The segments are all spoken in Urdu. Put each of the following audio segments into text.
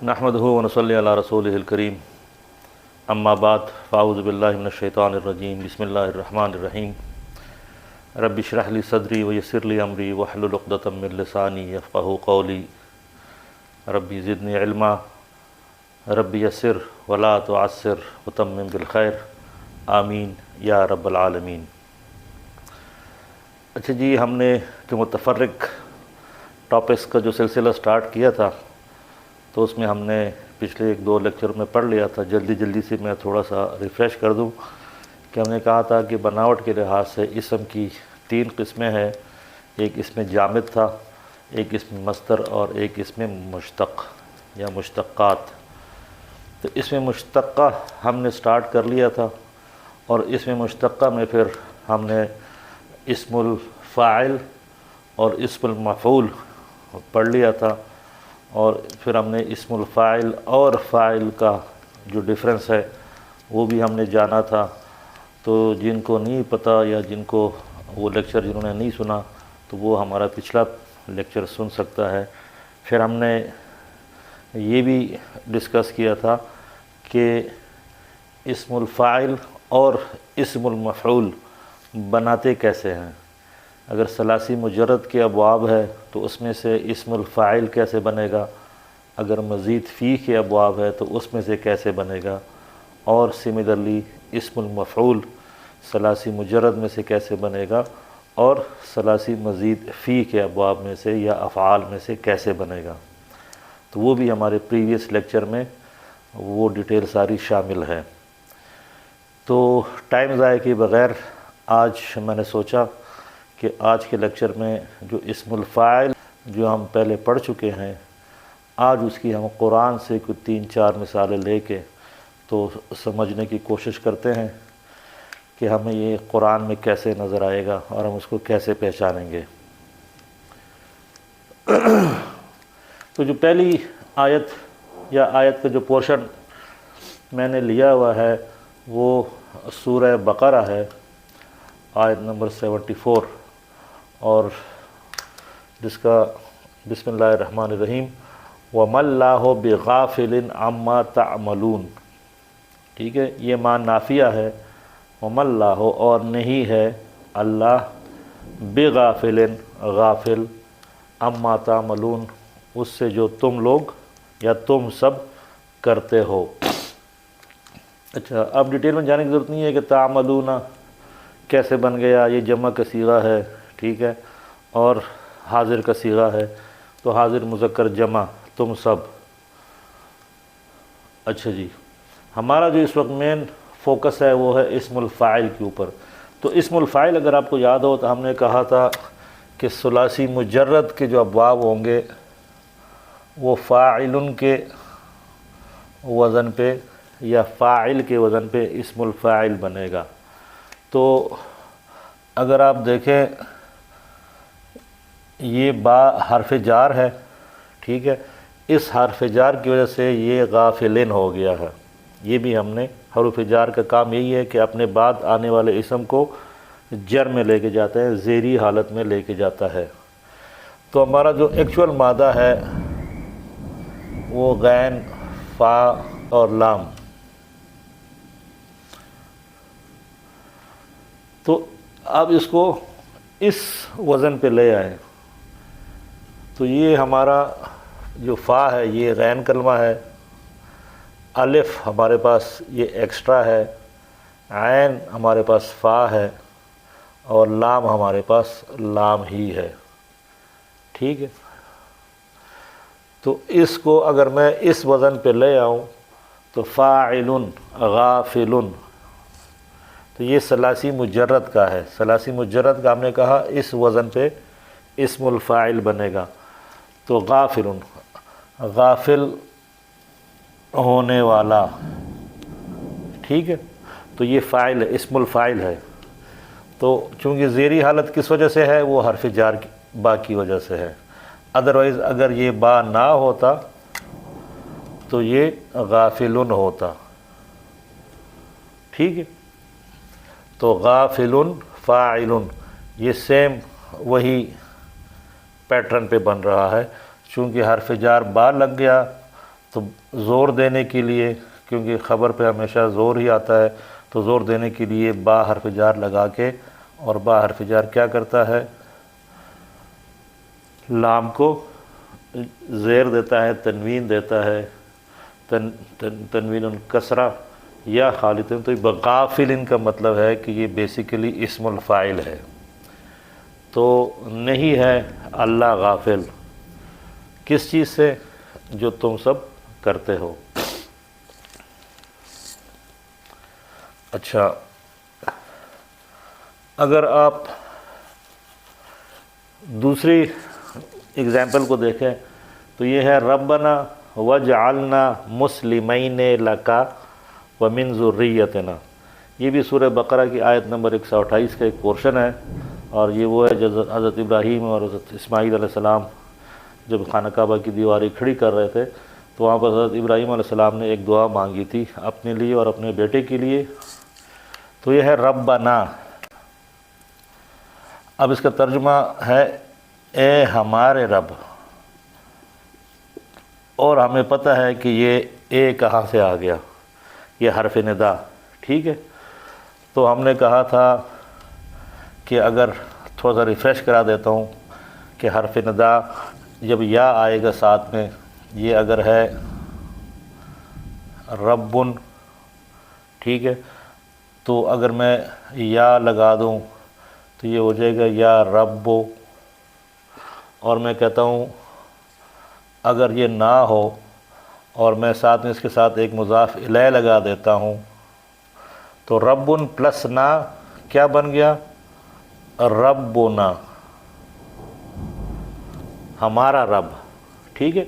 نحمدہ ونصلی علی رسولہ الکریم اما بعد فاعوذ باللہ من الشیطان الرجیم بسم اللہ الرحمن الرحیم رب اشرح لی صدری ویسر لی امری واحلل عقدۃ من لسانی یفقہوا قولی ربی زدنی علما ربی یسر ولا تعسر وتمم بالخیر آمین یا رب العالمین۔ اچھا جی، ہم نے جو متفرق ٹاپکس کا جو سلسلہ سٹارٹ کیا تھا تو اس میں ہم نے پچھلے 1-2 لیکچر میں پڑھ لیا تھا۔ جلدی سے میں تھوڑا سا ریفریش کر دوں کہ ہم نے کہا تھا کہ بناوٹ کے لحاظ سے اسم کی 3 قسمیں ہیں۔ ایک اس میں جامد تھا، ایک اس میں مصدر اور ایک اس میں مشتق یا مشتقات۔ تو اس میں مشتقہ ہم نے سٹارٹ کر لیا تھا، اور اس میں مشتقہ میں پھر ہم نے اسم الفاعل اور اسم المفعول پڑھ لیا تھا، اور پھر ہم نے اسم الفاعل اور فاعل کا جو ڈفرنس ہے وہ بھی ہم نے جانا تھا۔ تو جن کو نہیں پتہ یا جن کو وہ لیکچر جنہوں نے نہیں سنا تو وہ ہمارا پچھلا لیکچر سن سکتا ہے۔ پھر ہم نے یہ بھی ڈسکس کیا تھا کہ اسم الفاعل اور اسم المفعول بناتے کیسے ہیں۔ اگر ثلاثی مجرد کے ابواب ہے تو اس میں سے اسم الفاعل کیسے بنے گا، اگر مزید فی کے ابواب ہے تو اس میں سے کیسے بنے گا، اور سملرلی اسم المفعول ثلاثی مجرد میں سے کیسے بنے گا، اور ثلاثی مزید فی کے ابواب میں سے یا افعال میں سے کیسے بنے گا۔ تو وہ بھی ہمارے پریویس لیکچر میں وہ ڈیٹیل ساری شامل ہے۔ تو ٹائم ضائع کے بغیر آج میں نے سوچا کہ آج کے لیکچر میں جو اسم الفاعل جو ہم پہلے پڑھ چکے ہیں، آج اس کی ہم قرآن سے کچھ 3-4 مثالیں لے کے تو سمجھنے کی کوشش کرتے ہیں کہ ہمیں یہ قرآن میں کیسے نظر آئے گا اور ہم اس کو کیسے پہچانیں گے۔ تو جو پہلی آیت یا آیت کا جو پورشن میں نے لیا ہوا ہے وہ سورہ بقرہ ہے، آیت نمبر 74، اور جس کا بسم اللہ الرحمن الرحیم وَمَا اللَّهُ بِغَافِلٍ عَمَّا تَعْمَلُونَ۔ ٹھیک ہے، یہ مان نافیہ ہے، وَمَا اللَّهُ اور نہیں ہے اللہ، بِغَافِلٍ غافل، عَمَّا تَعْمَلُونَ اس سے جو تم لوگ یا تم سب کرتے ہو۔ اچھا، اب ڈیٹیل میں جانے کی ضرورت نہیں ہے کہ تعملون کیسے بن گیا، یہ جمع کا صیغہ ہے، ٹھیک ہے، اور حاضر کا صیغہ ہے، تو حاضر مذکر جمع تم سب۔ اچھا جی، ہمارا جو اس وقت مین فوکس ہے وہ ہے اسم الفاعل کے اوپر۔ تو اسم الفاعل اگر آپ کو یاد ہو تو ہم نے کہا تھا کہ ثلاثی مجرد کے جو ابواب ہوں گے وہ فاعل کے وزن پہ یا فاعل کے وزن پہ اسم الفاعل بنے گا۔ تو اگر آپ دیکھیں یہ با حرف جار ہے، ٹھیک ہے، اس حرف جار کی وجہ سے یہ غافلین ہو گیا ہے۔ یہ بھی ہم نے حروف جار کا کام یہی ہے کہ اپنے بعد آنے والے اسم کو جر میں لے کے جاتا ہے، زیری حالت میں لے کے جاتا ہے۔ تو ہمارا جو ایکچول مادہ ہے وہ غین، فا اور لام۔ تو اب اس کو اس وزن پہ لے آئیں، تو یہ ہمارا جو فا ہے یہ غین کلمہ ہے، الف ہمارے پاس یہ ایکسٹرا ہے، عین ہمارے پاس فا ہے، اور لام ہمارے پاس لام ہی ہے، ٹھیک ہے۔ تو اس کو اگر میں اس وزن پہ لے آؤں تو فاعل غافل، تو یہ ثلاثی مجرد کا ہے۔ ثلاثی مجرد کا ہم نے کہا اس وزن پہ اسم الفاعل بنے گا۔ تو غافل، غافل ہونے والا، ٹھیک ہے، تو یہ فاعل ہے، اسم الفاعل ہے۔ تو چونکہ زیری حالت کس وجہ سے ہے، وہ حرف جار با کی وجہ سے ہے، ادروائز اگر یہ با نہ ہوتا تو یہ غافلن ہوتا، ٹھیک ہے۔ تو غافل فاعل یہ سیم وہی پیٹرن پہ بن رہا ہے، چونکہ حرف جار با لگ گیا تو زور دینے کے لیے، کیونکہ خبر پہ ہمیشہ زور ہی آتا ہے، تو زور دینے کے لیے با حرف جار لگا کے، اور با حرف جار کیا کرتا ہے، لام کو زیر دیتا ہے، تنوین دیتا ہے، تنوین الکسرہ یا خالدین. تو بغافل کا مطلب ہے کہ یہ بیسیکلی اسم الفاعل ہے، تو نہیں ہے اللہ غافل کس چیز سے، جو تم سب کرتے ہو. اچھا، اگر آپ دوسری اگزامپل کو دیکھیں تو یہ ہے ربنا وجعلنا مسلمین لک ومن ذریتنا. یہ بھی سورہ بقرہ کی آیت نمبر 128 کا ایک پورشن ہے، اور یہ وہ ہے جب حضرت ابراہیم اور حضرت اسماعیل علیہ السلام جب خانہ کعبہ کی دیواریں کھڑی کر رہے تھے، تو وہاں پر حضرت ابراہیم علیہ السلام نے ایک دعا مانگی تھی اپنے لیے اور اپنے بیٹے کے لیے. تو یہ ہے ربنا. اب اس کا ترجمہ ہے اے ہمارے رب، اور ہمیں پتہ ہے کہ یہ اے کہاں سے آ گیا، یہ حرف ندا. ٹھیک ہے، تو ہم نے کہا تھا کہ اگر تھوڑا سا ریفریش کرا دیتا ہوں کہ حرف ندا جب یا آئے گا ساتھ میں، یہ اگر ہے ربن، ٹھیک ہے، تو اگر میں یا لگا دوں تو یہ ہو جائے گا یا ربو. اور میں کہتا ہوں اگر یہ نہ ہو اور میں ساتھ میں اس کے ساتھ ایک مضاف الیہ لگا دیتا ہوں تو ربن پلس نا کیا بن گیا، ربنا، ہمارا رب. ٹھیک ہے،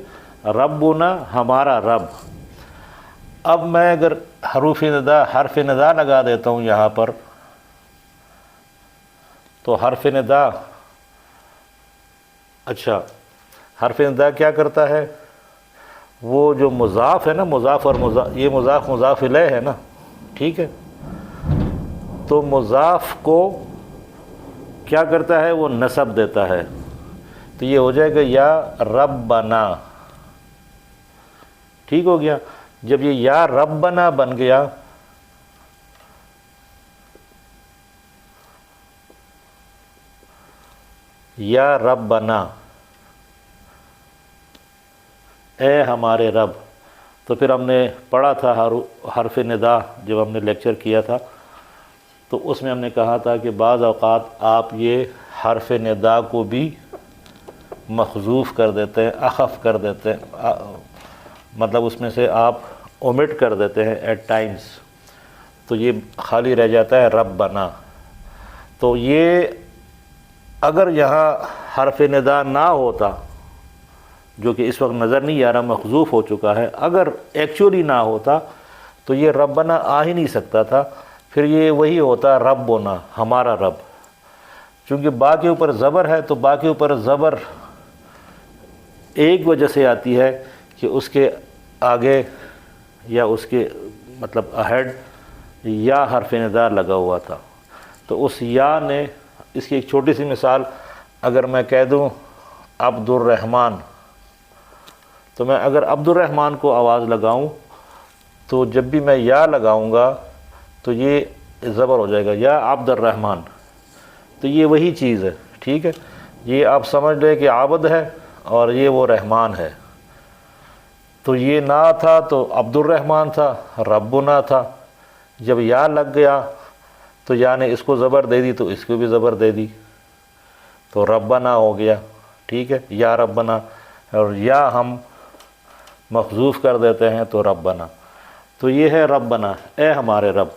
ربنا ہمارا رب. اب میں اگر حرف ندا لگا دیتا ہوں یہاں پر، تو حرف ندا، اچھا حرف ندا کیا کرتا ہے، وہ جو مضاف ہے نا، مضاف اور یہ مضاف الیہ ہے نا، ٹھیک ہے، تو مضاف کو کیا کرتا ہے، وہ نصب دیتا ہے. تو یہ ہو جائے گا یا ربنا. ٹھیک ہو گیا. جب یہ یا ربنا بن گیا یا ربنا، اے ہمارے رب، تو پھر ہم نے پڑھا تھا حرف ندا جب ہم نے لیکچر کیا تھا، تو اس میں ہم نے کہا تھا کہ بعض اوقات آپ یہ حرف ندا کو بھی محذوف کر دیتے ہیں، اخف کر دیتے ہیں، مطلب اس میں سے آپ اومٹ کر دیتے ہیں ایٹ ٹائمز، تو یہ خالی رہ جاتا ہے ربنا. تو یہ اگر یہاں حرف ندا نہ ہوتا، جو کہ اس وقت نظر نہیں آ رہا، محذوف ہو چکا ہے، اگر ایکچولی نہ ہوتا تو یہ ربنا آ ہی نہیں سکتا تھا، پھر یہ وہی ہوتا ربنا، ہمارا رب. چونکہ با کے اوپر زبر ہے، تو با کے اوپر زبر ایک وجہ سے آتی ہے کہ اس کے آگے یا اس کے مطلب اہیڈ یا حرف ندا لگا ہوا تھا. تو اس یا نے، اس کی ایک چھوٹی سی مثال، اگر میں کہہ دوں عبد الرحمن، تو میں اگر عبد الرحمن کو آواز لگاؤں تو جب بھی میں یا لگاؤں گا تو یہ زبر ہو جائے گا یا عبد الرحمن. تو یہ وہی چیز ہے. ٹھیک ہے، یہ آپ سمجھ لیں کہ عابد ہے اور یہ وہ رحمان ہے. تو یہ نہ تھا تو عبد الرحمن تھا، ربنا تھا. جب یا لگ گیا تو یا نے اس کو زبر دے دی تو اس کو بھی زبر دے دی، تو ربنا ہو گیا. ٹھیک ہے، یا ربنا، اور یا ہم محذوف کر دیتے ہیں تو ربنا. تو یہ ہے ربنا، اے ہمارے رب.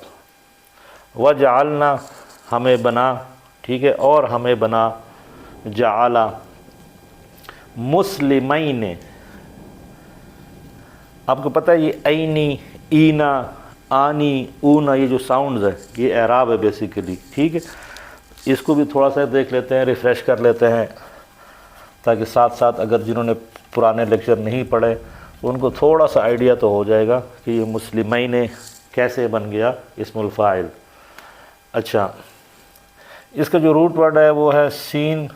وجعلنا، ہمیں بنا. ٹھیک ہے، اور ہمیں بنا. جعلا، مسلمین. آپ کو پتہ ہے یہ اینی، اینا، آنی، اونا، یہ جو ساؤنڈز ہے یہ اعراب ہے بیسیکلی. ٹھیک ہے، اس کو بھی تھوڑا سا دیکھ لیتے ہیں، ریفریش کر لیتے ہیں، تاکہ ساتھ ساتھ اگر جنہوں نے پرانے لیکچر نہیں پڑھے ان کو تھوڑا سا آئیڈیا تو ہو جائے گا کہ یہ مسلمین کیسے بن گیا اسم الفاعل. اچھا، اس کا جو روٹ ورڈ ہے وہ ہے سین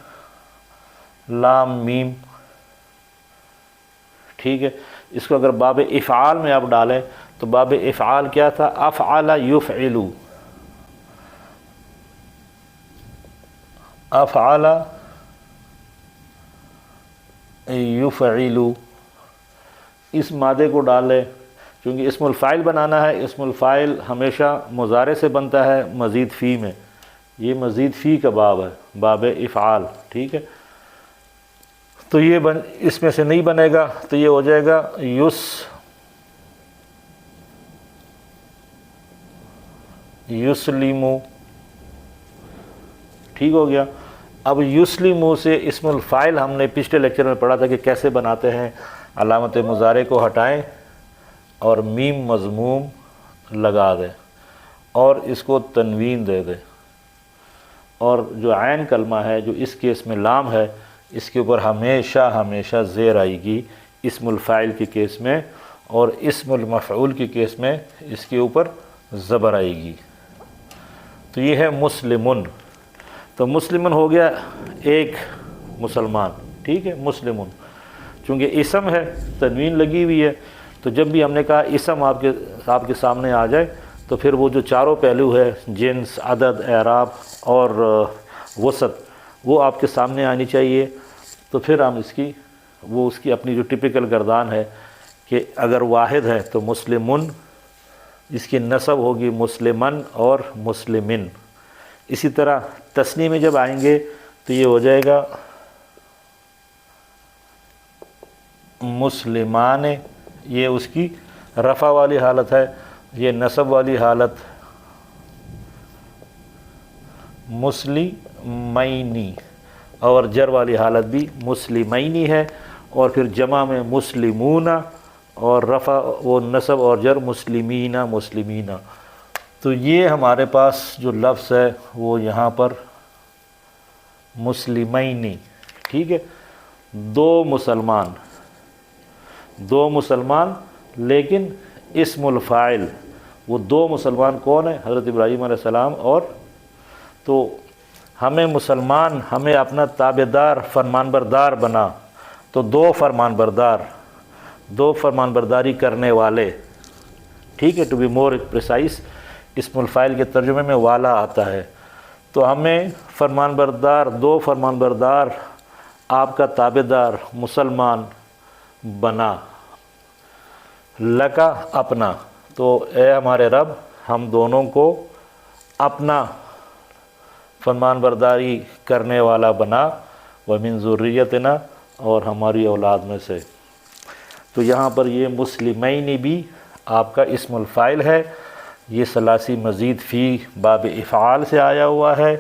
لام میم. ٹھیک ہے، اس کو اگر باب افعال میں آپ ڈالیں تو باب افعال کیا تھا؟ افعل یفعل، افعل یفعل، اس مادے کو ڈالیں کیونکہ اسم الفاعل بنانا ہے۔ اسم الفاعل ہمیشہ مضارع سے بنتا ہے مزید فی میں، یہ مزید فی کا باب ہے، باب افعال، ٹھیک ہے۔ تو یہ اس میں سے نہیں بنے گا، تو یہ ہو جائے گا یسلمو، ٹھیک ہو گیا۔ اب یسلمو سے اسم الفاعل ہم نے پچھلے لیکچر میں پڑھا تھا کہ کیسے بناتے ہیں، علامت مضارع کو ہٹائیں اور میم مضموم لگا دیں اور اس کو تنوین دے دیں، اور جو عین کلمہ ہے جو اس کیس میں لام ہے، اس کے اوپر ہمیشہ ہمیشہ زیر آئے گی اسم الفاعل کے کیس میں، اور اسم المفعول کے کیس میں اس کے اوپر زبر آئے گی۔ تو یہ ہے مسلمن، تو مسلمن ہو گیا ایک مسلمان، ٹھیک ہے، مسلمن۔ چونکہ اسم ہے، تنوین لگی ہوئی ہے، تو جب بھی ہم نے کہا اسم آپ کے سامنے آ جائے تو پھر وہ جو چاروں پہلو ہے، جنس، عدد، اعراب اور وسط، وہ آپ کے سامنے آنی چاہیے۔ تو پھر ہم اس کی اپنی جو ٹپیکل گردان ہے کہ اگر واحد ہے تو مسلمن، اس کی نصب ہوگی مسلمن اور مسلمن۔ اسی طرح تثنیہ میں جب آئیں گے تو یہ ہو جائے گا مسلمان، یہ اس کی رفع والی حالت ہے، یہ نصب والی حالت مسلمینی، اور جر والی حالت بھی مسلمینی ہے، اور پھر جمع میں مسلمون، اور رفع و نصب اور جر مسلمین۔ تو یہ ہمارے پاس جو لفظ ہے وہ یہاں پر مسلمینی، ٹھیک ہے، دو مسلمان، لیکن اسم الفاعل وہ دو مسلمان کون ہیں؟ حضرت ابراہیم علیہ السلام، اور تو ہمیں مسلمان، ہمیں اپنا تابعدار، فرمان بردار بنا، تو دو فرمان برداری کرنے والے، ٹھیک ہے، ٹو بی مور پریسائز اسم الفاعل کے ترجمے میں والا آتا ہے، تو ہمیں دو فرمان بردار آپ کا تابعدار مسلمان بنا، لکا اپنا، تو اے ہمارے رب ہم دونوں کو اپنا فرمان برداری کرنے والا بنا، وَمِن ذُرِّيَّتِنَا، اور ہماری اولاد میں سے۔ تو یہاں پر یہ مسلمین بھی آپ کا اسم الفاعل ہے، یہ ثلاثی مزید فی باب افعال سے آیا ہوا ہے،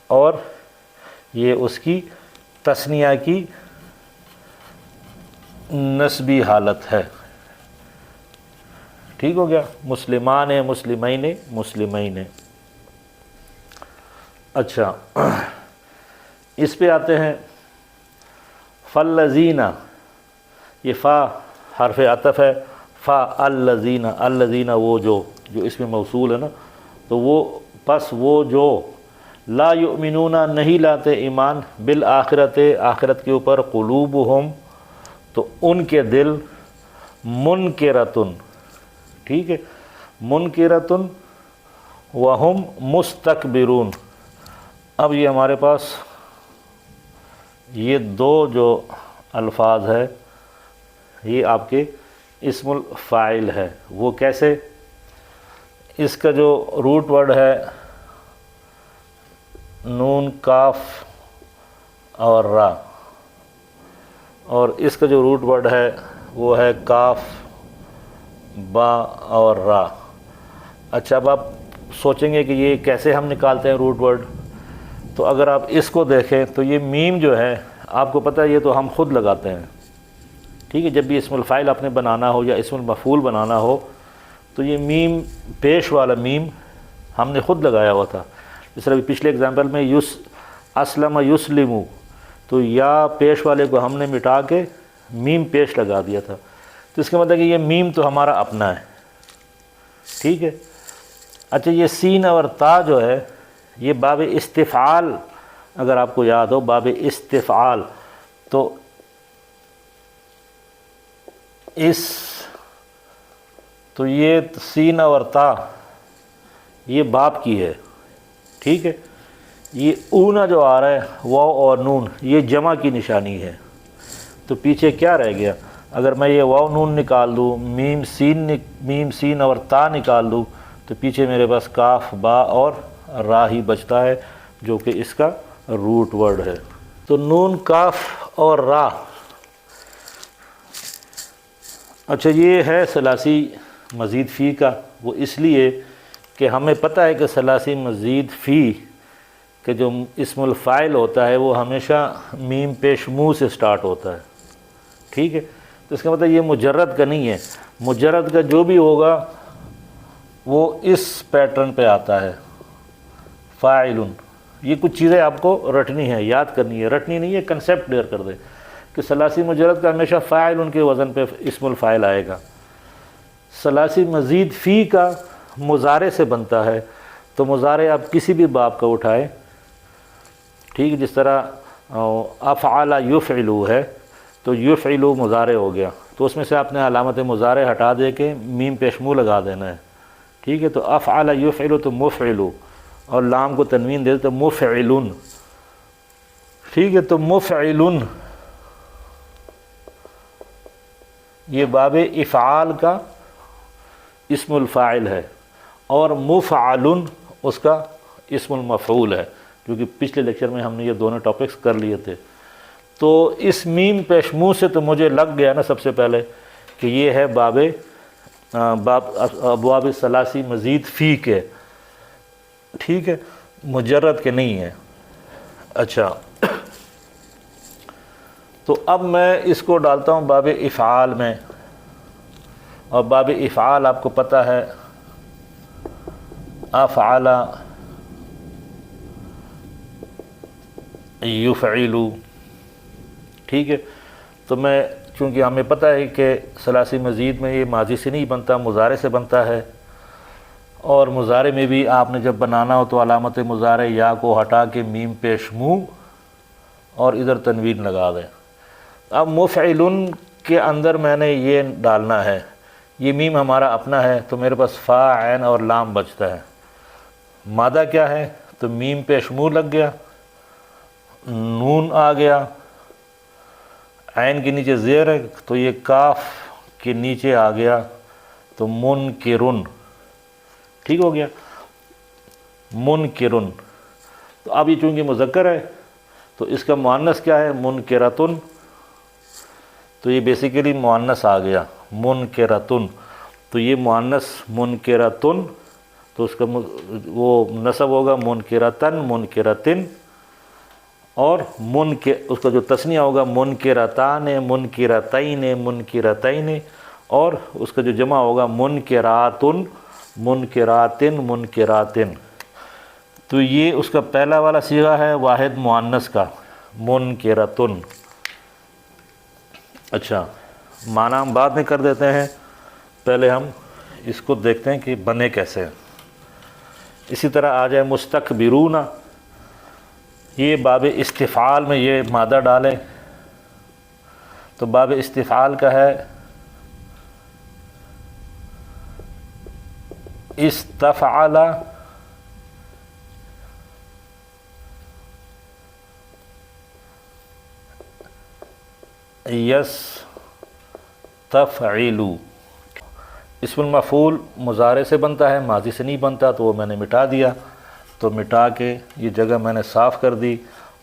اور یہ اس کی تثنیہ کی نسبی حالت ہے، ٹھیک ہو گیا، مسلمان، مسلمین۔ اچھا، اس پہ آتے ہیں فالذین، یہ فا حرف عطف ہے، فا الذین وہ جو اس میں موصول ہے نا، تو وہ جو لا یؤمنون نہیں لاتے ایمان، بالآخرت، آخرت کے اوپر، قلوبہم تو ان کے دل، منکرتن، ٹھیک ہے، منکرتن وہم مستکبرون۔ اب یہ ہمارے پاس یہ دو جو الفاظ ہے یہ آپ کے اسم الفاعل ہے، وہ کیسے؟ اس کا جو روٹ ورڈ ہے نون، کاف اور را، اور اس کا جو روٹ ورڈ ہے وہ ہے کاف، با اور را۔ اچھا، اب آپ سوچیں گے کہ یہ کیسے ہم نکالتے ہیں روٹ ورڈ؟ تو اگر آپ اس کو دیکھیں تو یہ میم جو ہے، آپ کو پتہ ہے یہ تو ہم خود لگاتے ہیں، ٹھیک ہے، جب بھی اسم الفاعل آپ نے بنانا ہو یا اسم المفعول بنانا ہو تو یہ میم، پیش والا میم ہم نے خود لگایا ہوا تھا۔ جس طرح پچھلے اگزامپل میں اسلم یسلمو، تو یا پیش والے کو ہم نے مٹا کے میم پیش لگا دیا تھا، تو اس کا مطلب کہ یہ میم تو ہمارا اپنا ہے، ٹھیک ہے۔ اچھا، یہ سین اور تا جو ہے یہ باب استفعال، اگر آپ کو یاد ہو باب استفعال، تو اس، تو یہ سین اور تا یہ باپ کی ہے، ٹھیک ہے. یہ اونا جو آ رہا ہے واو اور نون یہ جمع کی نشانی ہے. تو پیچھے کیا رہ گیا؟ اگر میں یہ واو نون نکال دوں، میم سین اور تا نکال دوں، تو پیچھے میرے پاس کاف با اور را ہی بچتا ہے جو کہ اس کا روٹ ورڈ ہے. تو نون کاف اور را، اچھا یہ ہے ثلاثی مزید فی کا. وہ اس لیے کہ ہمیں پتہ ہے کہ ثلاثی مزید فی کہ جو اسم الفاعل ہوتا ہے وہ ہمیشہ میم پیش منہ سے سٹارٹ ہوتا ہے، ٹھیک ہے. تو اس کا مطلب یہ مجرد کا نہیں ہے. مجرد کا جو بھی ہوگا وہ اس پیٹرن پہ آتا ہے، فاعل. یہ کچھ چیزیں آپ کو رٹنی ہے، یاد کرنی ہے، رٹنی نہیں ہے، کنسیپٹ کلیئر کر دے کہ ثلاثی مجرد کا ہمیشہ فاعل ان کے وزن پہ اسم الفاعل آئے گا. ثلاثی مزید فی کا مضارع سے بنتا ہے. تو مضارع آپ کسی بھی باب کا اٹھائے، ٹھیک ہے، جس طرح افعل یفعلو ہے تو یفعلو مضارع ہو گیا، تو اس میں سے آپ نے علامت مضارع ہٹا دے کے میم پیش منہ لگا دینا ہے، ٹھیک ہے. تو افعل یفعلو تو مفعلو، اور لام کو تنوین دے تو مفعلن، ٹھیک ہے. تو مفعلن یہ باب افعال کا اسم الفاعل ہے، اور مفعلن اس کا اسم المفعول ہے، کیونکہ پچھلے لیکچر میں ہم نے یہ دونوں ٹاپکس کر لیے تھے. تو اس میم پیش منہ سے تو مجھے لگ گیا نا سب سے پہلے کہ یہ ہے باب ابواب ثلاثی مزید فی کے، ٹھیک ہے، مجرد کے نہیں ہے. اچھا تو اب میں اس کو ڈالتا ہوں باب افعال میں. اور باب افعال آپ کو پتہ ہے افعل یفعلو، ٹھیک ہے. تو میں چونکہ ہمیں پتہ ہے کہ ثلاثی مزید میں یہ ماضی سے نہیں بنتا، مضارع سے بنتا ہے. اور مضارع میں بھی آپ نے جب بنانا ہو تو علامت مضارع یا کو ہٹا کے میم پیش منہ اور ادھر تنوین لگا دیں. اب مفعلن کے اندر میں نے یہ ڈالنا ہے، یہ میم ہمارا اپنا ہے تو میرے پاس فا عین اور لام بچتا ہے. مادہ کیا ہے؟ تو میم پیش منہ لگ گیا، نون آ گیا، عین کے نیچے زیر ہے تو یہ کاف کے نیچے آ گیا تو منکرن، ٹھیک ہو گیا، منکرن. تو اب یہ چونکہ مذکر ہے تو اس کا مؤنث کیا ہے؟ منکرتن. تو یہ بیسیکلی مؤنث آ گیا منکرتن. تو یہ مؤنث منکرتن، تو اس کا وہ نصب ہوگا منکرتن منکرتن، اور اس کا جو تثنیہ ہوگا منکرتان منکرتین منکرتین، اور اس کا جو جمع ہوگا منکراتن منکراتن منکراتن. تو یہ اس کا پہلا والا صیغہ ہے واحد مؤنث کا منکرتن. اچھا معنی ہم بعد میں کر دیتے ہیں، پہلے ہم اس کو دیکھتے ہیں کہ بنے کیسے ہیں. اسی طرح آ جائے مستکبرون، یہ باب استفعال میں یہ مادہ ڈالیں تو باب استفعال کا ہے استفعل یستفعل. اسم المفعول مضارع سے بنتا ہے، ماضی سے نہیں بنتا، تو وہ میں نے مٹا دیا. تو مٹا کے یہ جگہ میں نے صاف کر دی،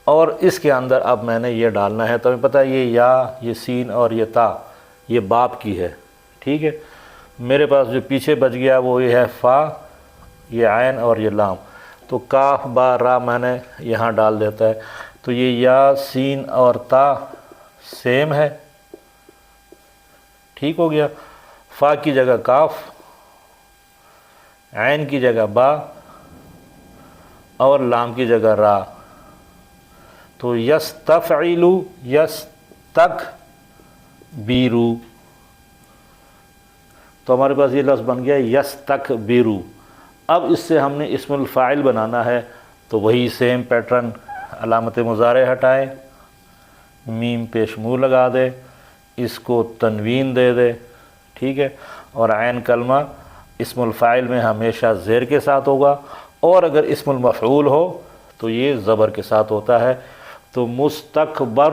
اور اس کے اندر اب میں نے یہ ڈالنا ہے. تو ہمیں پتہ ہے یہ یا، یہ سین اور یہ تا یہ باپ کی ہے، ٹھیک ہے. میرے پاس جو پیچھے بچ گیا وہ یہ ہے فا، یہ عین اور یہ لام. تو کاف با را میں نے یہاں ڈال دیتا ہے. تو یہ یا سین اور تا سیم ہے، ٹھیک ہو گیا. فا کی جگہ کاف، عین کی جگہ با، اور لام کی جگہ را. تو یستفعل یستکبر، تو ہمارے پاس یہ لفظ بن گیا یستکبر. اب اس سے ہم نے اسم الفاعل بنانا ہے تو وہی سیم پیٹرن، علامت مضارع ہٹائے، میم پیش منہ لگا دے، اس کو تنوین دے دے، ٹھیک ہے، اور عین کلمہ اسم الفاعل میں ہمیشہ زیر کے ساتھ ہوگا، اور اگر اسم المفعول ہو تو یہ زبر کے ساتھ ہوتا ہے۔ تو مستکبر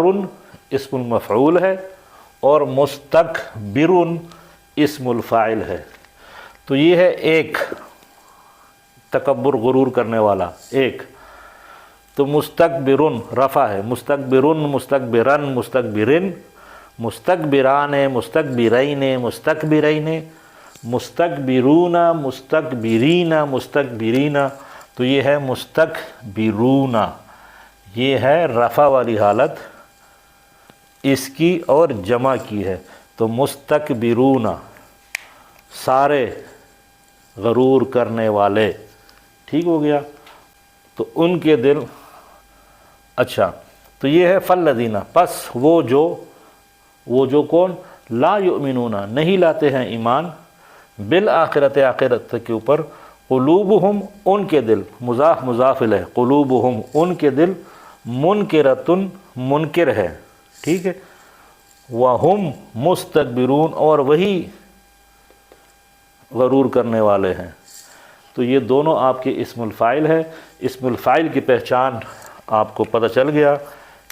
اسم المفعول ہے اور مستکبر اسم الفاعل ہے۔ تو یہ ہے ایک تکبر غرور کرنے والا ایک۔ تو مستکبرن رفع ہے، مستکبرن، مستکبرن، مستکبرن، مستکبران، مستکبرین، مستکبرین، مستکبرون، مستکبرین، مستکبرین۔ تو یہ ہے مستکبرون، یہ ہے رفع والی حالت اس کی اور جمع کی ہے۔ تو مستکبرون سارے غرور کرنے والے، ٹھیک ہو گیا۔ تو ان کے دل، اچھا تو یہ ہے فالذین، پس وہ جو کون، لا یؤمنون نہیں لاتے ہیں ایمان، بالآخرت آخرت کے اوپر، قلوبہم ان کے دل، مضاف مضاف الیہ، قلوبہم ان کے دل، منکرۃ منکر ہے، ٹھیک ہے، وہم مستکبرون اور وہی غرور کرنے والے ہیں۔ تو یہ دونوں آپ کے اسم الفاعل ہے۔ اسم الفاعل کی پہچان آپ کو پتہ چل گیا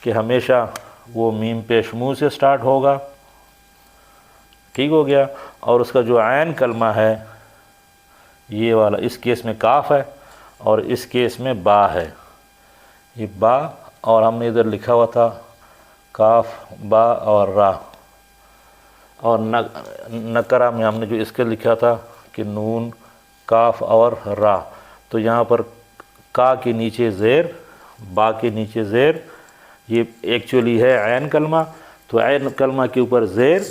کہ ہمیشہ وہ میم پیش منہ سے سٹارٹ ہوگا، ٹھیک ہو گیا، اور اس کا جو عین کلمہ ہے یہ والا، اس کیس میں کاف ہے اور اس کیس میں با ہے، یہ با، اور ہم نے ادھر لکھا ہوا تھا کاف با اور را، اور نکرہ میں ہم نے جو اس کے لکھا تھا کہ نون کاف اور را، تو یہاں پر کا کے نیچے زیر، با کے نیچے زیر، یہ ایکچولی ہے عین کلمہ، تو عین کلمہ کے اوپر زیر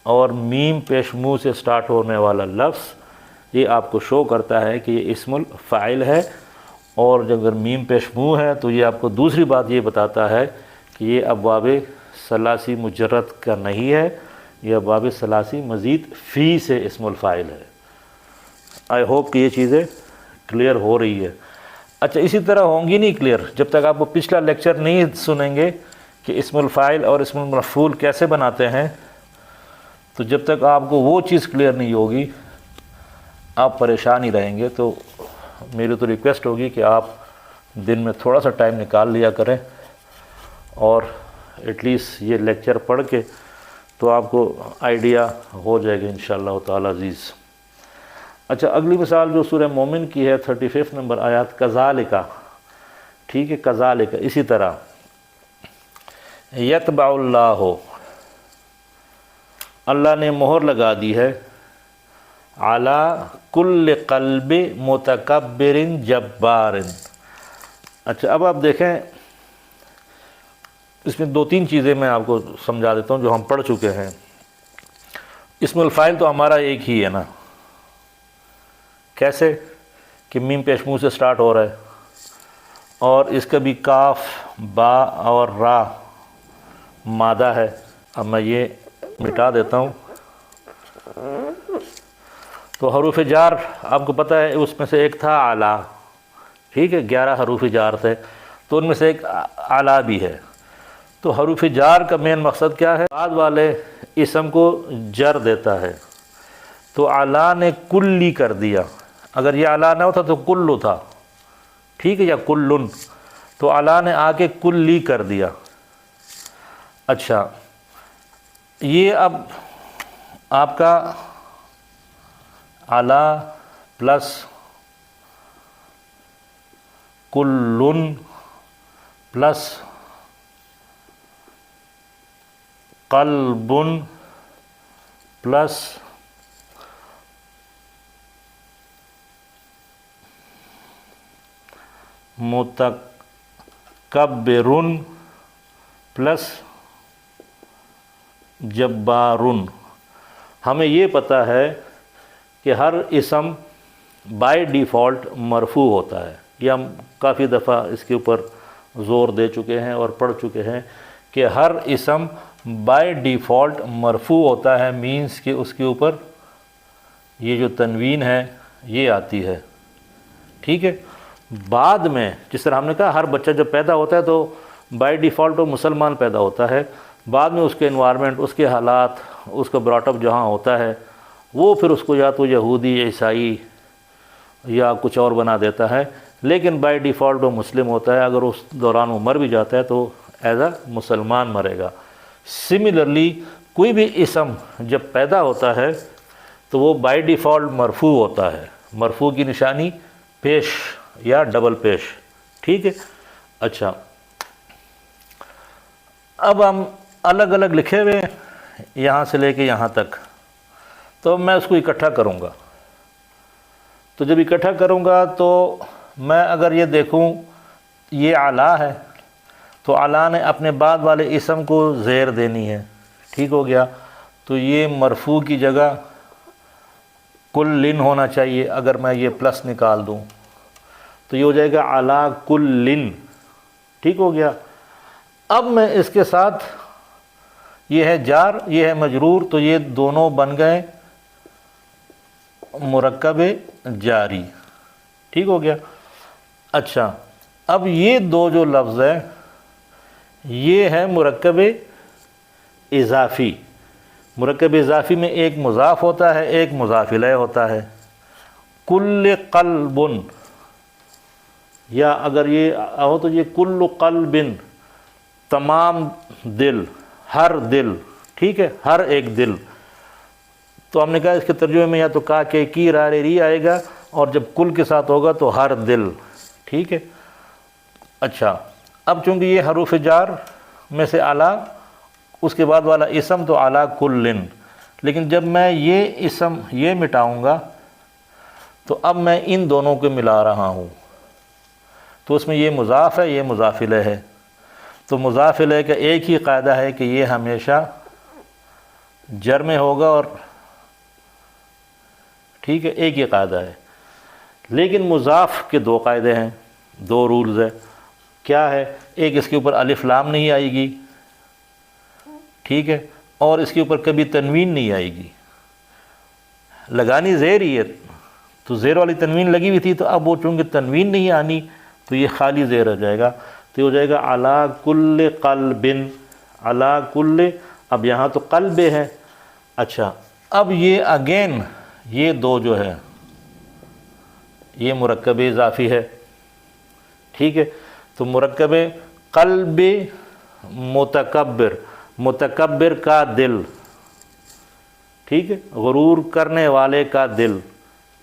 اور میم پیش منہ سے سٹارٹ ہونے والا لفظ، یہ آپ کو شو کرتا ہے کہ یہ اسم الفاعل ہے، اور جب اگر میم پیش منہ ہے تو یہ آپ کو دوسری بات یہ بتاتا ہے کہ یہ ابواب ثلاثی مجرد کا نہیں ہے، یہ ابواب ثلاثی مزید فی سے اسم الفاعل ہے۔ آئی ہوپ کہ یہ چیزیں کلیئر ہو رہی ہے۔ اچھا اسی طرح ہوں گی نہیں کلیئر جب تک آپ وہ پچھلا لیکچر نہیں سنیں گے کہ اسم الفاعل اور اسم المفعول کیسے بناتے ہیں، تو جب تک آپ کو وہ چیز کلیئر نہیں ہوگی آپ پریشان ہی رہیں گے۔ تو میری تو ریکویسٹ ہوگی کہ آپ دن میں تھوڑا سا ٹائم نکال لیا کریں اور ایٹ لیسٹ یہ لیکچر پڑھ کے تو آپ کو آئیڈیا ہو جائے گا انشاءاللہ تعالی عزیز۔ اچھا اگلی مثال جو سورہ مومن کی ہے 35 نمبر آیات، کذالک، ٹھیک ہے، کذالک اسی طرح، یتبع اللہ، اللہ نے مہر لگا دی ہے، علی کل قلب متکبر جبار۔ اچھا اب آپ دیکھیں اس میں دو تین چیزیں میں آپ کو سمجھا دیتا ہوں جو ہم پڑھ چکے ہیں۔ اسم الفاعل تو ہمارا ایک ہی ہے نا، کیسے کہ میم پیش منہ سے سٹارٹ ہو رہا ہے، اور اس کا بھی کاف با اور را مادہ ہے۔ اب میں یہ مٹا دیتا ہوں۔ تو حروف جار آپ کو پتہ ہے اس میں سے ایک تھا اعلیٰ، ٹھیک ہے، 11 حروف جار تھے، تو ان میں سے ایک اعلیٰ بھی ہے۔ تو حروف جار کا مین مقصد کیا ہے، بعد والے اسم کو جر دیتا ہے۔ تو اعلیٰ نے کلی کر دیا، اگر یہ اعلیٰ نہ ہوتا تو کلو تھا، ٹھیک ہے، یا کلن، تو اعلیٰ نے آ کے کلی کر دیا۔ اچھا یہ اب آپ کا اعلیٰ پلس کلن پلس قلب پلس متکبر پلس جبار۔ ہمیں یہ پتہ ہے کہ ہر اسم بائی ڈیفالٹ مرفوع ہوتا ہے، یہ ہم کافی دفعہ اس کے اوپر زور دے چکے ہیں اور پڑھ چکے ہیں کہ ہر اسم بائی ڈیفالٹ مرفوع ہوتا ہے، مینس کہ اس کے اوپر یہ جو تنوین ہے یہ آتی ہے، ٹھیک ہے۔ بعد میں جس طرح ہم نے کہا ہر بچہ جب پیدا ہوتا ہے تو بائی ڈیفالٹ وہ مسلمان پیدا ہوتا ہے، بعد میں اس کے انوائرمنٹ، اس کے حالات، اس کا براٹ اپ جہاں ہوتا ہے وہ پھر اس کو یا تو یہودی، عیسائی یا کچھ اور بنا دیتا ہے، لیکن بائی ڈیفالٹ وہ مسلم ہوتا ہے۔ اگر اس دوران وہ مر بھی جاتا ہے تو ایز اے مسلمان مرے گا۔ سملرلی کوئی بھی اسم جب پیدا ہوتا ہے تو وہ بائی ڈیفالٹ مرفوع ہوتا ہے۔ مرفوع کی نشانی پیش یا ڈبل پیش، ٹھیک ہے۔ اچھا، اب ہم الگ الگ لکھے ہوئے ہیں یہاں سے لے کے یہاں تک، تو میں اس کو اکٹھا کروں گا۔ تو جب اکٹھا کروں گا تو میں اگر یہ دیکھوں یہ اعلیٰ ہے تو اعلیٰ نے اپنے بعد والے اسم کو زیر دینی ہے، ٹھیک ہو گیا۔ تو یہ مرفوع کی جگہ کل ہونا چاہیے۔ اگر میں یہ پلس نکال دوں تو یہ ہو جائے گا اعلیٰ کل، ٹھیک ہو گیا۔ اب میں اس کے ساتھ یہ ہے جار، یہ ہے مجرور، تو یہ دونوں بن گئے مرکب جاری، ٹھیک ہو گیا۔ اچھا، اب یہ دو جو لفظ ہے یہ ہے مرکب اضافی۔ مرکب اضافی میں ایک مضاف ہوتا ہے، ایک مضاف الیہ ہوتا ہے۔ کل قلب، یا اگر یہ ہو تو یہ کل قلب، تمام دل، ہر دل، ٹھیک ہے، ہر ایک دل۔ تو ہم نے کہا اس کے ترجمے میں یا تو کا کے کی را رے ری آئے گا، اور جب کل کے ساتھ ہوگا تو ہر دل، ٹھیک ہے۔ اچھا، اب چونکہ یہ حروف جار میں سے اعلیٰ، اس کے بعد والا اسم تو اعلیٰ کل، لیکن جب میں یہ اسم یہ مٹاؤں گا تو اب میں ان دونوں کو ملا رہا ہوں، تو اس میں یہ مضاف ہے، یہ مضاف الیہ ہے۔ تو مضاف الیہ کا ایک ہی قاعدہ ہے کہ یہ ہمیشہ جر میں ہوگا، اور ٹھیک ہے، ایک ہی قاعدہ ہے۔ لیکن مضاف کے دو قاعدے ہیں، دو رولز ہیں۔ کیا ہے؟ ایک، اس کے اوپر الف لام نہیں آئے گی، ٹھیک ہے، اور اس کے اوپر کبھی تنوین نہیں آئے گی۔ لگانی زیر ہی ہے، تو زیر والی تنوین لگی ہوئی تھی، تو اب وہ چونکہ تنوین نہیں آنی تو یہ خالی زیر ہو جائے گا، تو یہ ہو جائے گا علی کل قلب، علی کل۔ اب یہاں تو قلب ہے۔ اچھا، اب یہ اگین یہ دو جو ہے یہ مرکب اضافی ہے، ٹھیک ہے۔ تو مرکب قلب متکبر، متکبر کا دل، ٹھیک ہے، غرور کرنے والے کا دل،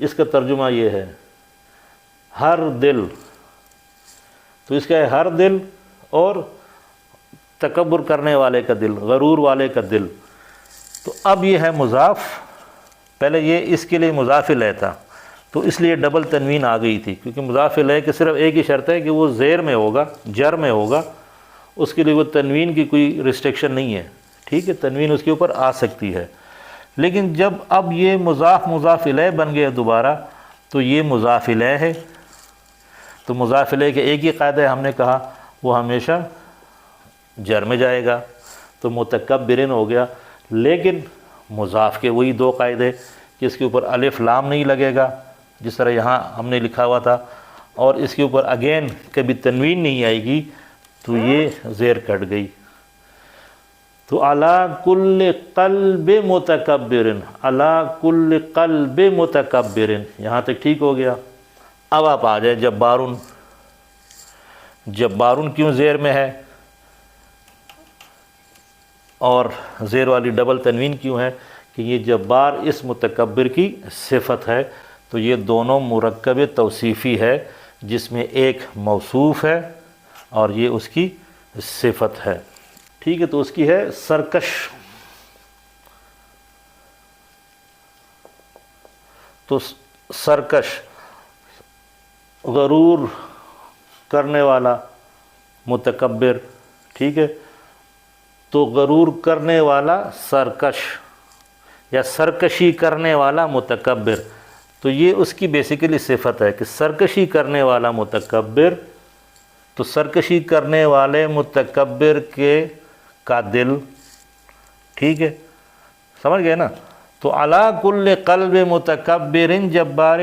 اس کا ترجمہ یہ ہے ہر دل۔ تو اس کا ہے ہر دل، اور تکبر کرنے والے کا دل، غرور والے کا دل۔ تو اب یہ ہے مضاف، پہلے یہ اس کے لیے مضاف الیہ تھا تو اس لیے ڈبل تنوین آ گئی تھی، کیونکہ مضاف الیہ کے صرف ایک ہی شرط ہے کہ وہ زیر میں ہوگا، جر میں ہوگا، اس کے لیے وہ تنوین کی کوئی ریسٹرکشن نہیں ہے، ٹھیک ہے، تنوین اس کے اوپر آ سکتی ہے۔ لیکن جب اب یہ مضاف الیہ بن گیا دوبارہ تو یہ مضاف الیہ ہے، تو مضاف الیہ کے ایک ہی قاعدہ ہے، ہم نے کہا وہ ہمیشہ جر میں جائے گا، تو متکبرن ہو گیا۔ لیکن مضاف کے وہی دو قاعدے کہ اس کے اوپر الف لام نہیں لگے گا جس طرح یہاں ہم نے لکھا ہوا تھا، اور اس کے اوپر اگین کبھی تنوین نہیں آئے گی، تو یہ زیر کٹ گئی۔ تو علی کل قلب متکبر، علی کل قلب متکبر، یہاں تک ٹھیک ہو گیا۔ اب آپ آ جائیں جبارن۔ جبارن کیوں زیر میں ہے اور زیر والی ڈبل تنوین کیوں ہے؟ کہ یہ جبار اس متکبر کی صفت ہے، تو یہ دونوں مرکب توصیفی ہے، جس میں ایک موصوف ہے اور یہ اس کی صفت ہے، ٹھیک ہے۔ تو اس کی ہے سرکش۔ تو سرکش، غرور کرنے والا، متکبر، ٹھیک ہے۔ تو غرور کرنے والا سرکش یا سرکشی کرنے والا متکبر، تو یہ اس کی بیسیکلی صفت ہے کہ سرکشی کرنے والا متکبر۔ تو سرکشی کرنے والے متکبر کا دل، ٹھیک ہے، سمجھ گئے نا۔ تو علی کل قلب متکبر جبار،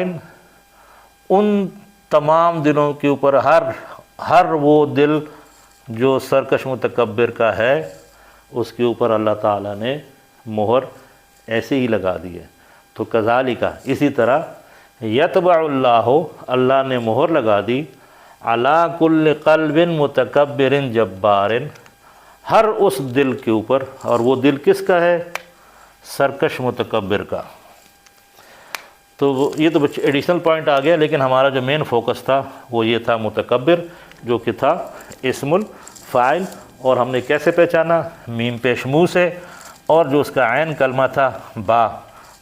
ان تمام دلوں کے اوپر ہر وہ دل جو سرکش متکبر کا ہے، اس کے اوپر اللہ تعالیٰ نے مہر ایسے ہی لگا دی ہے۔ تو کذالک، اسی طرح یتبع اللہ، اللہ نے مہر لگا دی علی کل قلب متکبر جبار، ہر اس دل کے اوپر، اور وہ دل کس کا ہے؟ سرکش متکبر کا۔ تو یہ تو ایڈیشنل پوائنٹ آ گیا، لیکن ہمارا جو مین فوکس تھا وہ یہ تھا متکبر، جو کہ تھا اسم الفاعل، اور ہم نے کیسے پہچانا؟ میم پیش منہ سے، اور جو اس کا عین کلمہ تھا با،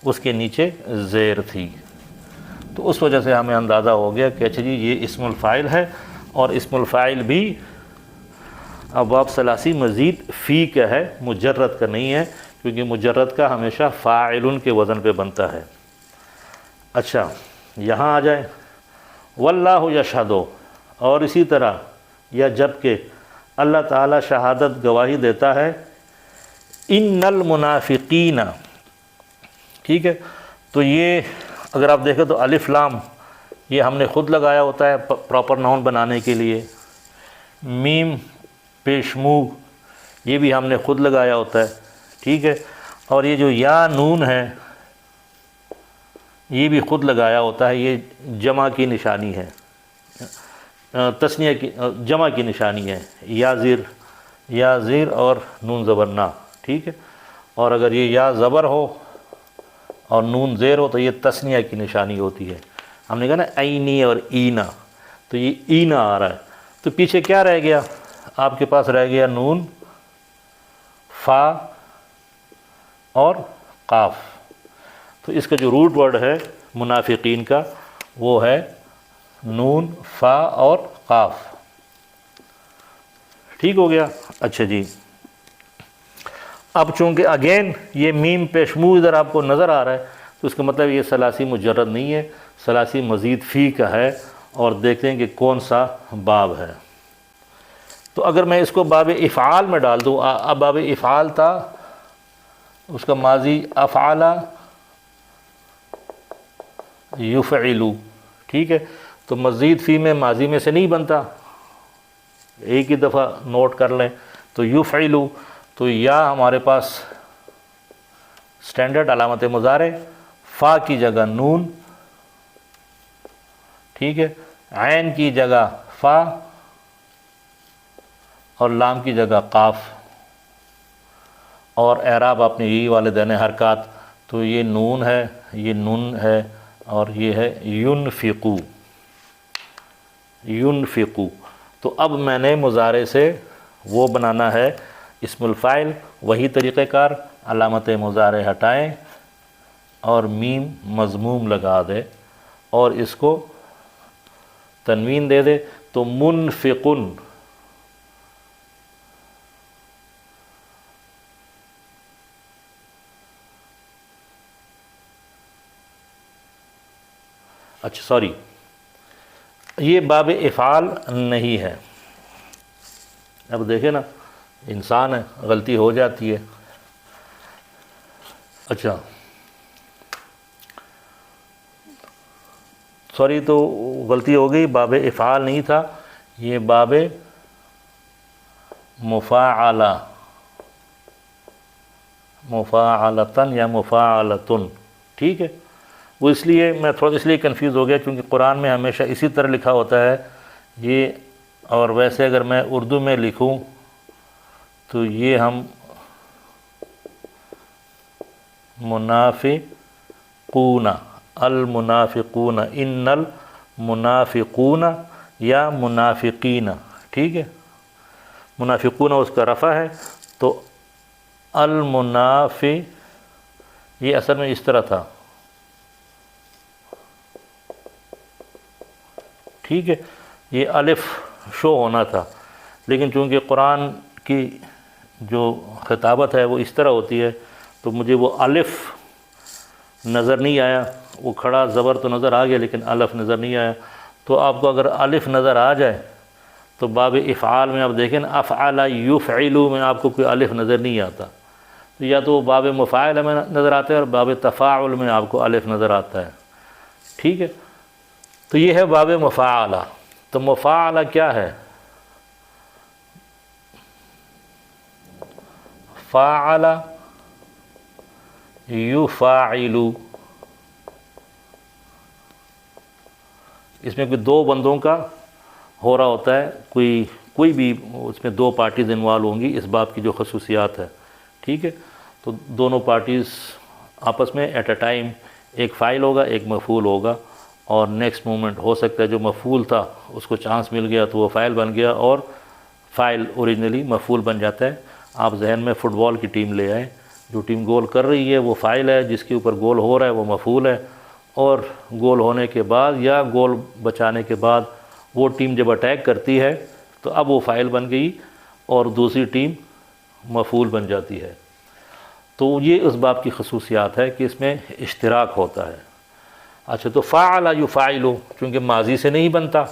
اس کے نیچے زیر تھی، تو اس وجہ سے ہمیں اندازہ ہو گیا کہ اچھا جی یہ اسم الفاعل ہے، اور اسم الفاعل بھی ابواب ثلاثی مزید فی کا ہے، مجرد کا نہیں ہے، کیونکہ مجرد کا ہمیشہ فاعل کے وزن پہ بنتا ہے۔ اچھا یہاں آ جائیں، واللہ یشہد، اور اسی طرح یا جب کہ اللہ تعالیٰ شہادت گواہی دیتا ہے، ان المنافقین، ٹھیک ہے، تو یہ اگر آپ دیکھیں تو الف لام یہ ہم نے خود لگایا ہوتا ہے پراپر ناؤن بنانے کے لیے، میم پیش منہ یہ بھی ہم نے خود لگایا ہوتا ہے، ٹھیک ہے، اور یہ جو یا نون ہے یہ بھی خود لگایا ہوتا ہے، یہ جمع کی نشانی ہے، تثنیہ کی جمع کی نشانی ہے، یا زیر اور نون زبر نا، ٹھیک ہے، اور اگر یہ یا زبر ہو اور نون زیر ہو تو یہ تثنیہ کی نشانی ہوتی ہے۔ ہم نے کہا نا عینی اور اینا، تو یہ اینا آ رہا ہے، تو پیچھے کیا رہ گیا؟ آپ کے پاس رہ گیا نون، فا اور قاف، تو اس کا جو روٹ ورڈ ہے منافقین کا وہ ہے نون، فا اور قاف، ٹھیک ہو گیا۔ اچھا جی، اب چونکہ اگین یہ میم پیش منہ ادھر آپ کو نظر آ رہا ہے، تو اس کا مطلب یہ ثلاثی مجرد نہیں ہے، ثلاثی مزید فی کا ہے، اور دیکھتے ہیں کہ کون سا باب ہے۔ تو اگر میں اس کو باب افعال میں ڈال دوں، اب باب افعال تھا، اس کا ماضی افعال یفعلو، ٹھیک ہے، تو مزید فی میں ماضی میں سے نہیں بنتا، ایک ہی دفعہ نوٹ کر لیں، تو یفعلو، تو یا ہمارے پاس سٹینڈرڈ علامت مضارع، فا کی جگہ نون، ٹھیک ہے، عین کی جگہ فا اور لام کی جگہ قاف، اور اعراب اپنے یہی والدین حرکات، تو یہ نون ہے، یہ نون ہے، اور یہ ہے ینفقو، ینفقو۔ تو اب میں نے مضارع سے وہ بنانا ہے اسم الفاعل، وہی طریقہ کار، علامت مضارع ہٹائیں اور میم مضموم لگا دے اور اس کو تنوین دے دے، تو منفقن، اچھا سوری، یہ باب افعال نہیں ہے۔ اب دیکھیں نا، انسان ہے، غلطی ہو جاتی ہے۔ اچھا سوری، تو غلطی ہو گئی، باب افعال نہیں تھا، یہ باب مفاعلہ، مفاعلتن یا مفاعلتن، ٹھیک ہے۔ وہ اس لیے میں تھوڑا اس لیے کنفیوز ہو گیا کیونکہ قرآن میں ہمیشہ اسی طرح لکھا ہوتا ہے یہ، اور ویسے اگر میں اردو میں لکھوں تو یہ ہم منافقون، المنافقون، ان المنافقون یا منافقین، ٹھیک ہے، منافقون اس کا رفع ہے، تو المنافق یہ اصل میں اس طرح تھا، ٹھیک ہے، یہ الف شو ہونا تھا، لیکن چونکہ قرآن کی جو خطابت ہے وہ اس طرح ہوتی ہے تو مجھے وہ الف نظر نہیں آیا، وہ کھڑا زبر تو نظر آ گیا لیکن الف نظر نہیں آیا۔ تو آپ کو اگر الف نظر آ جائے تو باب افعال میں آپ دیکھیں نا، افعل یفعلو میں آپ کو کوئی الف نظر نہیں آتا، تو یا تو وہ باب مفاعل میں نظر آتا ہے اور باب تفاعل میں آپ کو الف نظر آتا ہے، ٹھیک ہے۔ تو یہ ہے باب مفاعلہ۔ تو مفاعلہ کیا ہے؟ فاعل یفاعل، اس میں کوئی دو بندوں کا ہو رہا ہوتا ہے، کوئی بھی اس میں دو پارٹیز انوالو ہوں گی، اس باب کی جو خصوصیات ہے، ٹھیک ہے. تو دونوں پارٹیز آپس میں ایٹ اے ٹائم، ایک فاعل ہوگا ایک مفعول ہوگا، اور نیکسٹ مومنٹ ہو سکتا ہے جو مفعول تھا اس کو چانس مل گیا تو وہ فاعل بن گیا، اور فاعل اوریجنلی مفعول بن جاتا ہے. آپ ذہن میں فٹ بال کی ٹیم لے آئیں، جو ٹیم گول کر رہی ہے وہ فاعل ہے، جس کے اوپر گول ہو رہا ہے وہ مفعول ہے، اور گول ہونے کے بعد یا گول بچانے کے بعد وہ ٹیم جب اٹیک کرتی ہے تو اب وہ فاعل بن گئی اور دوسری ٹیم مفعول بن جاتی ہے. تو یہ اس باب کی خصوصیات ہے کہ اس میں اشتراک ہوتا ہے. اچھا، تو فاعل یفاعل چونکہ ماضی سے نہیں بنتا،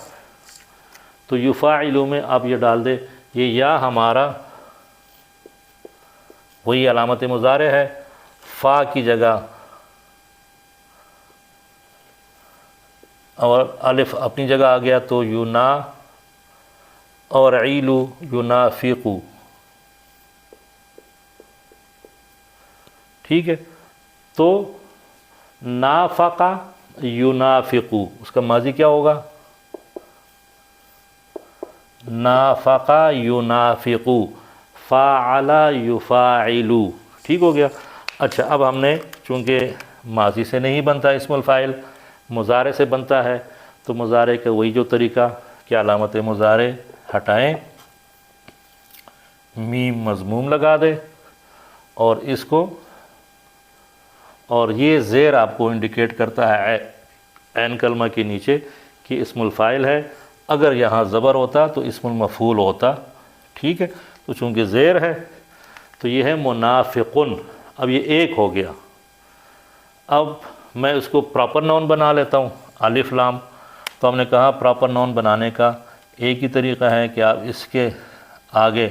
تو یفاعل میں آپ یہ ڈال دیں، یہ یا ہمارا وہی علامت مضارع ہے، فا کی جگہ اور الف اپنی جگہ آ گیا تو ینا، اور عیلو ینافقو، ٹھیک ہے. تو نافقہ ینافقو، اس کا ماضی کیا ہوگا؟ نافقہ ینافقو، فاعل یفاعلو، ٹھیک ہو گیا. اچھا، اب ہم نے چونکہ ماضی سے نہیں بنتا اسم الفاعل، مضارع سے بنتا ہے، تو مضارع کا وہی جو طریقہ کہ علامت مضارع ہٹائیں، میم مضموم لگا دے، اور اس کو، اور یہ زیر آپ کو انڈیکیٹ کرتا ہے عین کلمہ کے نیچے کہ اسم الفاعل ہے. اگر یہاں زبر ہوتا تو اسم المفعول ہوتا، ٹھیک ہے. تو چونکہ زیر ہے تو یہ ہے منافقن. اب یہ ایک ہو گیا. اب میں اس کو پراپر ناؤن بنا لیتا ہوں، الف لام. تو ہم نے کہا پراپر ناؤن بنانے کا ایک ہی طریقہ ہے کہ آپ اس کے آگے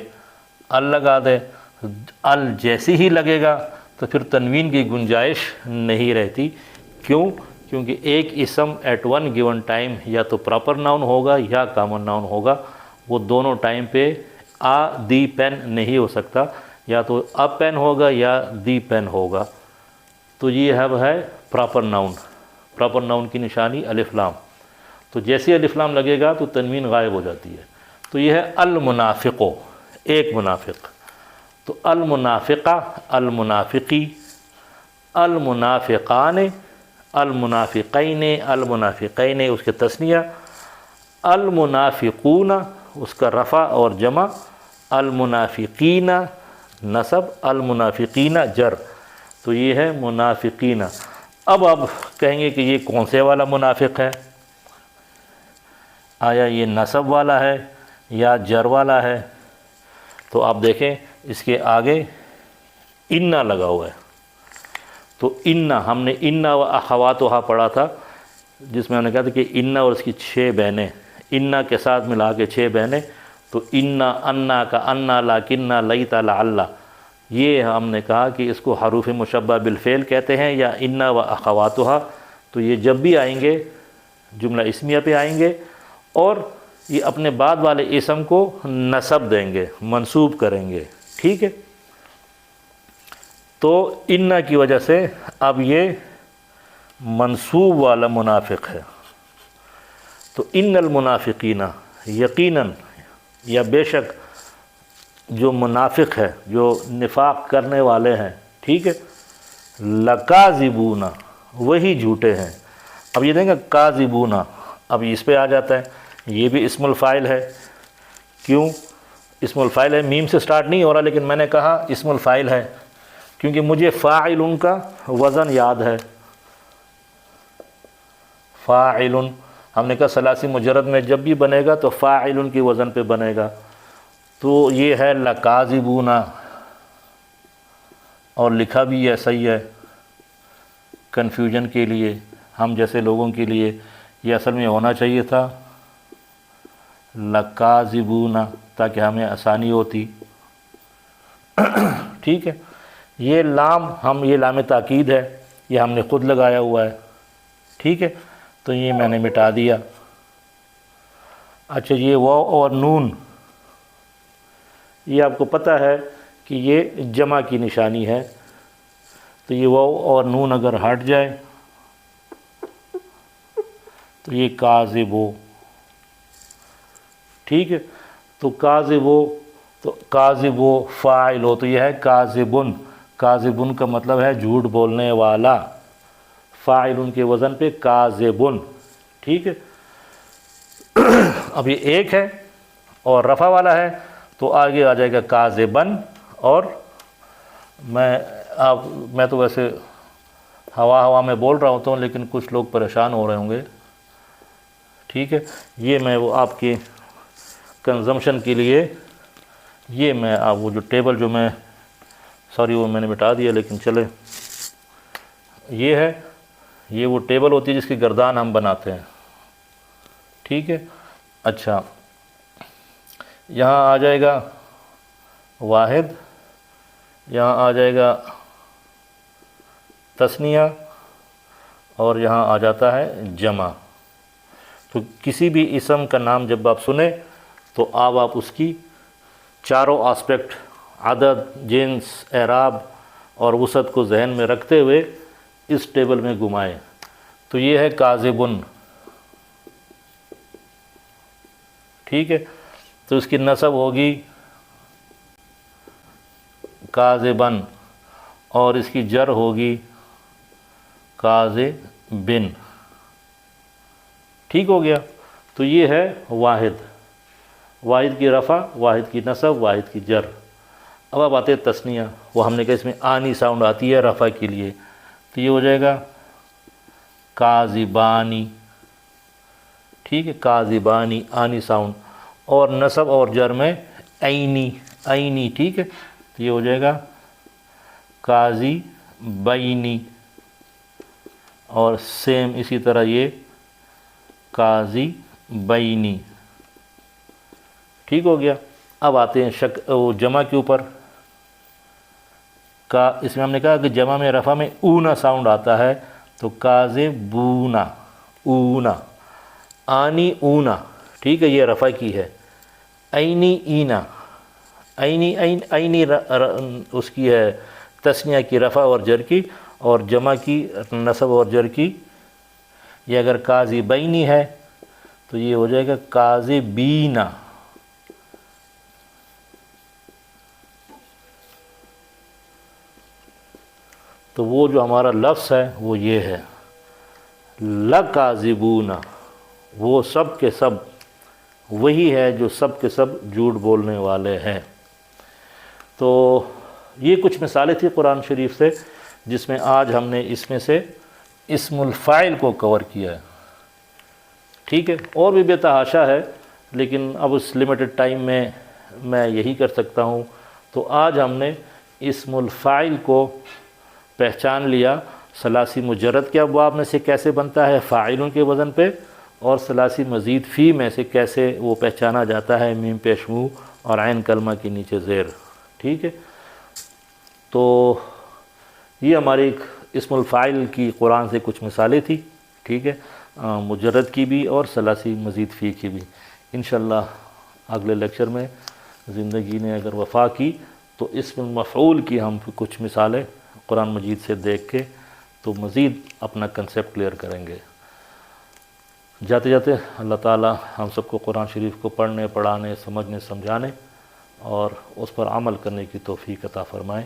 ال لگا دیں. ال جیسی ہی لگے گا تو پھر تنوین کی گنجائش نہیں رہتی. کیوں؟ کیونکہ ایک اسم ایٹ ون گیون ٹائم یا تو پراپر ناؤن ہوگا یا کامن ناؤن ہوگا. وہ دونوں ٹائم پہ دی پین نہیں ہو سکتا، یا تو اب پین ہوگا یا دی پین ہوگا. تو یہ ہے پراپر ناؤن. پراپر ناؤن کی نشانی الف لام. تو جیسے الف لام لگے گا تو تنوین غائب ہو جاتی ہے. تو یہ ہے المنافقو، ایک منافق. تو المنافقہ، المنافقی، المنافقان، المنافقین، المنافقین اس کے تثنیہ، المنافقون اس کا رفع اور جمع، المنافقین نصب، المنافقین جر. تو یہ ہے منافقین. اب آپ کہیں گے کہ یہ کون سے والا منافق ہے؟ آیا یہ نصب والا ہے یا جر والا ہے؟ تو آپ دیکھیں اس کے آگے انا لگا ہوا ہے. تو انا ہم نے انا و اخواتہا پڑھا تھا، جس میں ہم نے کہا تھا کہ انا اور اس کی 6 بہنیں، انا کے ساتھ ملا کے 6 بہنیں. تو انا، انا کا انا، لاکنہ، لیتا، لعلہ، یہ ہم نے کہا کہ اس کو حروف مشبہ بالفعل کہتے ہیں یا انا و اخواتہا. تو یہ جب بھی آئیں گے جملہ اسمیہ پہ آئیں گے، اور یہ اپنے بعد والے اسم کو نصب دیں گے، منصوب کریں گے، ٹھیک ہے. تو انا کی وجہ سے اب یہ منصوب والا منافق ہے. تو ان المنافقین، یقیناً یا بے شک جو منافق ہے، جو نفاق کرنے والے ہیں، ٹھیک ہے، لکاذبون وہی جھوٹے ہیں. اب یہ دیں گے کاذبون، اب اس پہ آ جاتا ہے. یہ بھی اسم الفاعل ہے. کیوں اسم الفاعل ہے؟ میم سے سٹارٹ نہیں ہو رہا، لیکن میں نے کہا اسم الفاعل ہے کیونکہ مجھے فاعل کا وزن یاد ہے. فاعل ہم نے کہا ثلاثی مجرد میں جب بھی بنے گا تو فاعل کی وزن پہ بنے گا. تو یہ ہے لکاذبون، اور لکھا بھی ایسا ہی ہے کنفیوژن کے لیے، ہم جیسے لوگوں کے لیے. یہ اصل میں ہونا چاہیے تھا لکاذبون، تاکہ ہمیں آسانی ہوتی، ٹھیک ہے. یہ لام یہ لام تاکید ہے، یہ ہم نے خود لگایا ہوا ہے، ٹھیک ہے. تو یہ میں نے مٹا دیا. اچھا، یہ واو اور نون، یہ آپ کو پتہ ہے کہ یہ جمع کی نشانی ہے، تو یہ واو اور نون اگر ہٹ جائے تو یہ کاذبو، ٹھیک ہے، تو کاذبو، تو کاذبو فاعل ہو تو یہ ہے کاذبن، کاذبن کا مطلب ہے جھوٹ بولنے والا، فاعل کے وزن پہ کاذبن، ٹھیک ہے۔ اب یہ ایک ہے اور رفع والا ہے تو آگے آ جائے گا کاذبن، اور میں تو ویسے ہوا میں بول رہا ہوتا ہوں لیکن کچھ لوگ پریشان ہو رہے ہوں گے، ٹھیک ہے۔ یہ میں وہ آپ کی کنزمپشن کے لیے، یہ میں وہ جو ٹیبل جو میں وہ میں نے مٹا دیا لیکن چلے، یہ ہے، یہ وہ ٹیبل ہوتی ہے جس کی گردان ہم بناتے ہیں، ٹھیک ہے۔ اچھا، یہاں آ جائے گا واحد، یہاں آ جائے گا تثنیہ، اور یہاں آ جاتا ہے جمع۔ تو کسی بھی اسم کا نام جب آپ سنیں تو آپ اس کی چاروں آسپیکٹ، عدد، جنس، اعراب اور وسعت کو ذہن میں رکھتے ہوئے اس ٹیبل میں گھمائیں۔ تو یہ ہے کاذبن، ٹھیک ہے، تو اس کی نصب ہوگی کاذبن، اور اس کی جر ہوگی کاذبن، ٹھیک ہو گیا۔ تو یہ ہے واحد، واحد کی رفع، واحد کی نصب، واحد کی جر۔ اب آتے ہیں تثنیہ، وہ ہم نے کہا اس میں آنی ساؤنڈ آتی ہے رفع کے لیے، تو یہ ہو جائے گا کاذبانی، ٹھیک ہے، کاذبانی آنی ساؤنڈ، اور نصب اور جر میں عینی، عینی، ٹھیک ہے، تو یہ ہو جائے گا کاذبینی، اور سیم اسی طرح یہ کاذبینی، ٹھیک ہو گیا۔ اب آتے ہیں جمع کے اوپر، اس میں ہم نے کہا کہ جمع میں رفع میں اونا ساؤنڈ آتا ہے، تو کاذبونا، اونا، آنی اونا، ٹھیک ہے، یہ رفع کی ہے۔ عینی اینا، عینی عینی اس کی ہے تثنیہ کی رفع اور جر کی، اور جمع کی نصب اور جر کی۔ یہ اگر کاذبینی ہے تو یہ ہو جائے گا کاذبینا، تو وہ جو ہمارا لفظ ہے وہ یہ ہے لکاذبون، وہ سب کے سب وہی ہے جو سب کے سب جھوٹ بولنے والے ہیں۔ تو یہ کچھ مثالیں تھیں قرآن شریف سے جس میں آج ہم نے اس میں سے اسم الفاعل کو کور کیا ہے، ٹھیک ہے، اور بھی بے تحاشا ہے لیکن اب اس لمیٹڈ ٹائم میں یہی کر سکتا ہوں۔ تو آج ہم نے اسم الفاعل کو پہچان لیا، ثلاثی مجرد کے ابواب میں سے کیسے بنتا ہے فاعلوں کے وزن پہ، اور ثلاثی مزید فی میں سے کیسے وہ پہچانا جاتا ہے میم پیش منہ اور عین کلمہ کے نیچے زیر، ٹھیک ہے۔ تو یہ ہماری ایک اسم الفاعل کی قرآن سے کچھ مثالیں تھی، ٹھیک ہے، مجرد کی بھی اور ثلاثی مزید فی کی بھی۔ انشاءاللہ اگلے لیکچر میں زندگی نے اگر وفا کی تو اسم المفعول کی ہم کچھ مثالیں قرآن مجید سے دیکھ کے تو مزید اپنا کنسیپٹ کلیئر کریں گے۔ جاتے جاتے اللہ تعالی ہم سب کو قرآن شریف کو پڑھنے، پڑھانے، سمجھنے، سمجھانے اور اس پر عمل کرنے کی توفیق عطا فرمائے۔